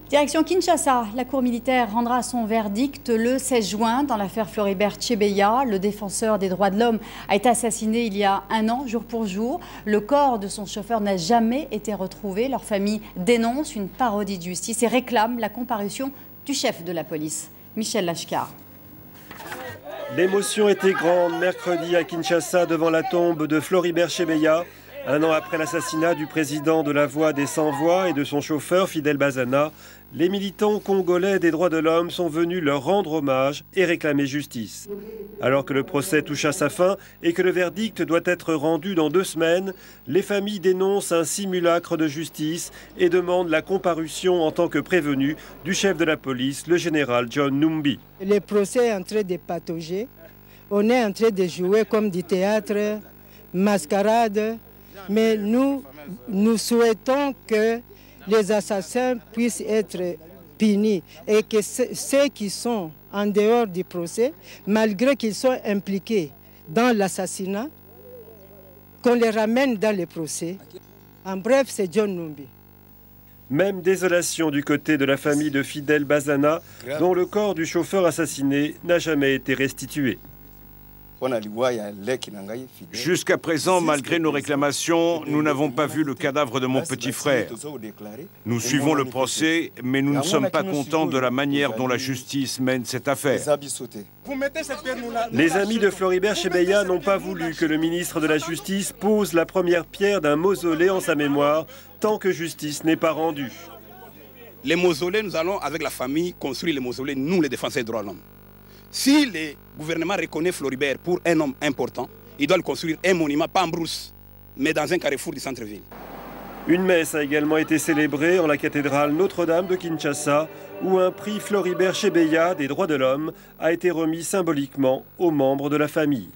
Direction Kinshasa, la cour militaire rendra son verdict le 16 juin dans l'affaire Floribert Chebeya. Le défenseur des droits de l'homme a été assassiné il y a un an, jour pour jour. Le corps de son chauffeur n'a jamais été retrouvé. Leur famille dénonce une parodie de justice et réclame la comparution du chef de la police, Michel Lachkar. L'émotion était grande mercredi à Kinshasa devant la tombe de Floribert Chebeya. Un an après l'assassinat du président de la Voix des Sans-Voix et de son chauffeur Fidel Bazana, les militants congolais des droits de l'homme sont venus leur rendre hommage et réclamer justice. Alors que le procès touche à sa fin et que le verdict doit être rendu dans 2 semaines, les familles dénoncent un simulacre de justice et demandent la comparution en tant que prévenu du chef de la police, le général John Numbi. Le procès est en train de patauger. On est en train de jouer comme du théâtre, mascarade. Mais nous souhaitons que les assassins puissent être punis et que ceux qui sont en dehors du procès, malgré qu'ils soient impliqués dans l'assassinat, qu'on les ramène dans le procès. En bref, c'est John Numbi. Même désolation du côté de la famille de Fidel Bazana, dont le corps du chauffeur assassiné n'a jamais été restitué. Jusqu'à présent, malgré nos réclamations, nous n'avons pas vu le cadavre de mon petit frère. Nous suivons le procès, mais nous ne sommes pas contents de la manière dont la justice mène cette affaire. Les amis de Floribert Chebeya n'ont pas voulu que le ministre de la Justice pose la première pierre d'un mausolée en sa mémoire, tant que justice n'est pas rendue. Les mausolées, nous allons avec la famille construire les mausolées, nous les défenseurs des droits de l'homme. Si le gouvernement reconnaît Floribert pour un homme important, il doit le construire un monument, pas en brousse, mais dans un carrefour du centre-ville. Une messe a également été célébrée en la cathédrale Notre-Dame de Kinshasa, où un prix Floribert Chebeya des droits de l'homme a été remis symboliquement aux membres de la famille.